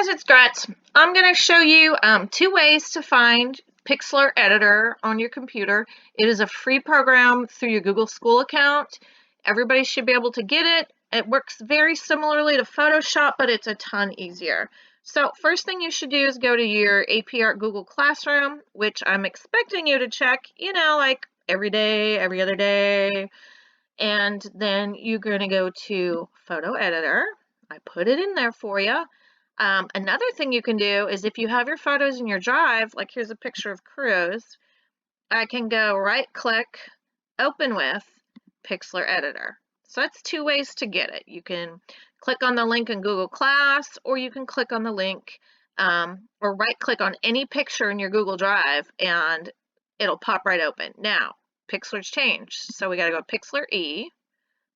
guys, it's Gretz. I'm going to show you two ways to find Pixlr Editor on your computer. It is a free program through your Google School account. Everybody should be able to get it. It works very similarly to Photoshop, but it's a ton easier. So first thing you should do is go to your AP Art Google Classroom, which I'm expecting you to check, like every day, every other day. And then you're going to go to Photo Editor. I put it in there for you. Another thing you can do is if you have your photos in your drive, like here's a picture of Cruz, I can go right click, open with Pixlr Editor. So that's two ways to get it. You can click on the link in Google Class, or you can click on the link or right click on any picture in your Google Drive and it'll pop right open. Now, Pixlr's changed. So we got to go Pixlr E.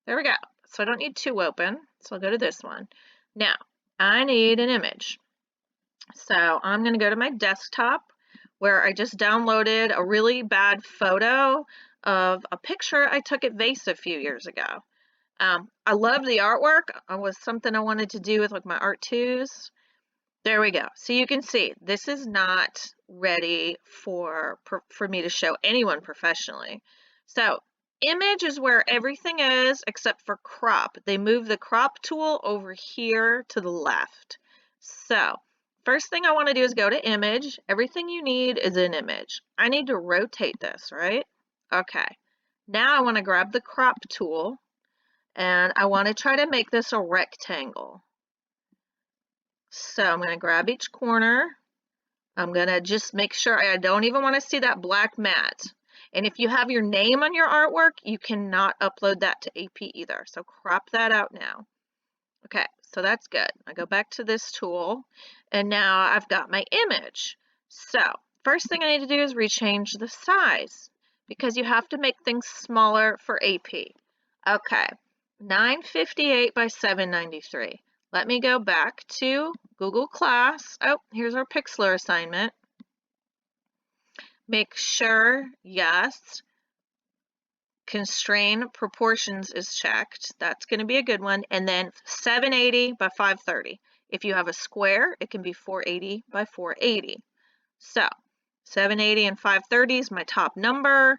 There we go. So I don't need two open. So I'll go to this one. Now, I need an image. So I'm going to go to my desktop where I just downloaded a really bad photo of a picture I took at Vase a few years ago. I love the artwork. It was something I wanted to do with like my art twos. There we go. So you can see this is not ready for me to show anyone professionally. So image is where everything is except for crop. They move the crop tool over here to the left. So first thing I want to do is go to image. Everything you need is an image. I need to rotate this, right? Okay. Now I want to grab the crop tool and I want to try to make this a rectangle. So I'm going to grab each corner. I'm going to just make sure I don't even want to see that black mat. And if you have your name on your artwork, you cannot upload that to AP either. So crop that out now. Okay, so that's good. I go back to this tool and now I've got my image. So first thing I need to do is rechange the size because you have to make things smaller for AP. Okay, 958 by 793. Let me go back to Google Class. Oh, here's our Pixlr assignment. Make sure, yes, constrain proportions is checked. That's going to be a good one. And then 780 by 530. If you have a square, it can be 480 by 480. So 780 and 530 is my top number.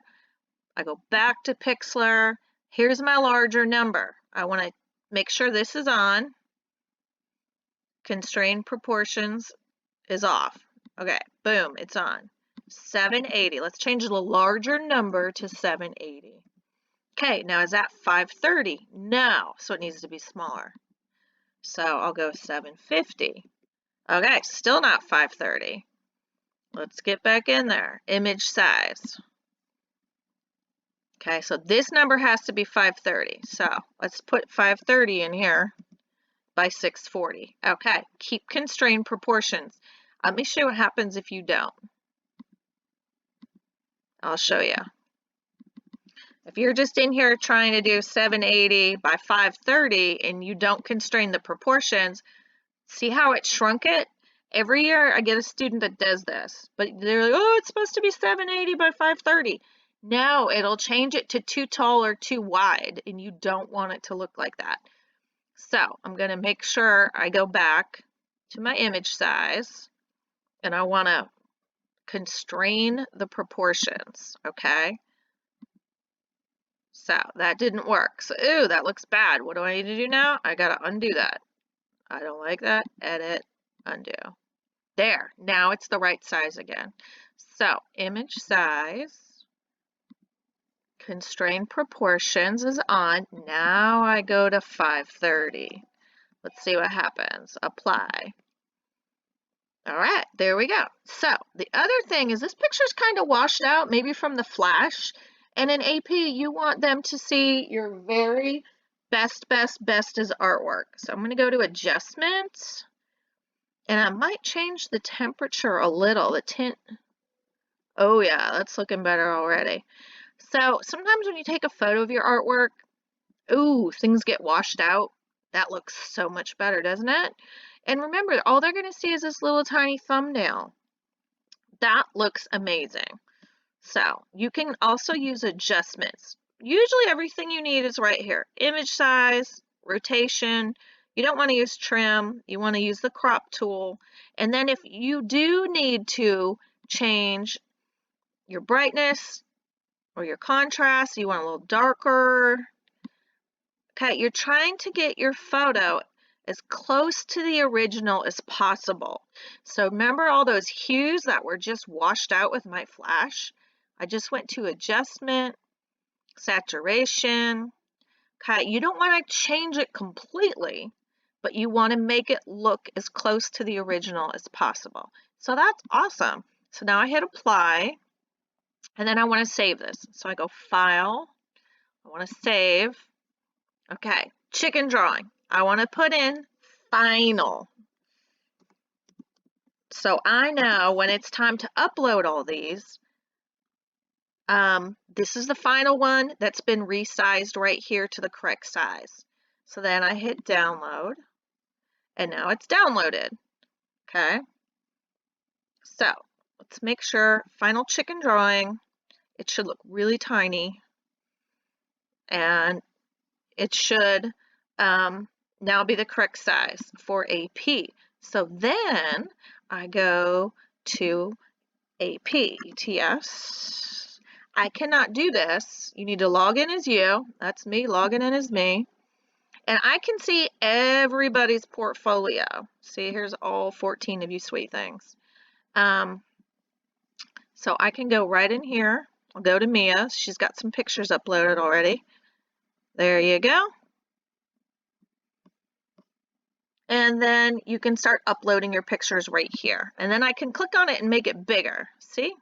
I go back to Pixlr. Here's my larger number. I want to make sure this is on. Constrain proportions is off. Okay, boom, it's on. 780. Let's change the larger number to 780. Okay, now is that 530? No, so it needs to be smaller. So I'll go 750. Okay, still not 530. Let's get back in there. Image size. Okay, so this number has to be 530. So let's put 530 in here by 640. Okay, keep constrained proportions. Let me show you what happens if you don't. I'll show you. If you're just in here trying to do 780 by 530 and you don't constrain the proportions, see how it shrunk it? Every year I get a student that does this, but they're like, oh, it's supposed to be 780 by 530. No, it'll change it to too tall or too wide, and you don't want it to look like that. So I'm going to make sure I go back to my image size, and I want to constrain the proportions, okay? So that didn't work. So, ooh, that looks bad. What do I need to do now? I got to undo that. I don't like that. Edit, undo. There, now it's the right size again. So image size, constrain proportions is on. Now I go to 530. Let's see what happens. Apply. All right, there we go. So the other thing is this picture's kind of washed out, maybe from the flash. And in AP, you want them to see your very best as artwork. So I'm going to go to Adjustments. And I might change the temperature a little, the tint. Oh yeah, that's looking better already. So sometimes when you take a photo of your artwork, ooh, things get washed out. That looks so much better, doesn't it? And remember, all they're going to see is this little tiny thumbnail. That looks amazing. So you can also use adjustments. Usually everything you need is right here. Image size, rotation, You don't want to use trim. You want to use the crop tool. And then if you do need to change your brightness or your contrast, you want a little darker. Okay, you're trying to get your photo as close to the original as possible. So remember all those hues that were just washed out with my flash? I just went to adjustment, saturation. Okay, you don't want to change it completely, but you want to make it look as close to the original as possible. So that's awesome. So now I hit apply, and then I want to save this. So I go File, I want to save. Okay, chicken drawing. I want to put in final. So I know when it's time to upload all these, this is the final one that's been resized right here to the correct size. So then I hit download, and now it's downloaded. Okay, so let's make sure final chicken drawing. It should look really tiny, and it should now be the correct size for AP. So then I go to AP, ETS. I cannot do this. You need to log in as you. That's me. Logging in as me. And I can see everybody's portfolio. See, here's all 14 of you sweet things. So I can go right in here. I'll go to Mia. She's got some pictures uploaded already. There you go. And then you can start uploading your pictures right here. And then I can click on it and make it bigger. See?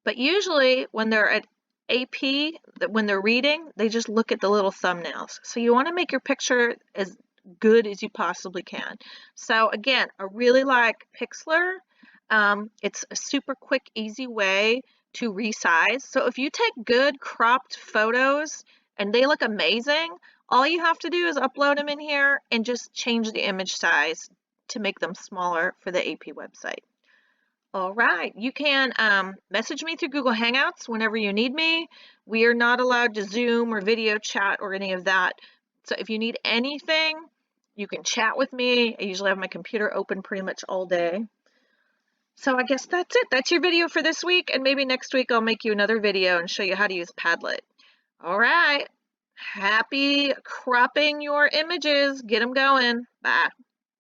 But usually when they're at AP, when they're reading, they just look at the little thumbnails. So you want to make your picture as good as you possibly can. So again, I really like Pixlr. It's a super quick, easy way to resize. So if you take good cropped photos and they look amazing, all you have to do is upload them in here and just change the image size to make them smaller for the AP website. All right, you can message me through Google Hangouts whenever you need me. We are not allowed to Zoom or video chat or any of that. So if you need anything, you can chat with me. I usually have my computer open pretty much all day. So I guess that's it. That's your video for this week, and maybe next week I'll make you another video and show you how to use Padlet. All right, happy cropping your images. Get them going. Bye.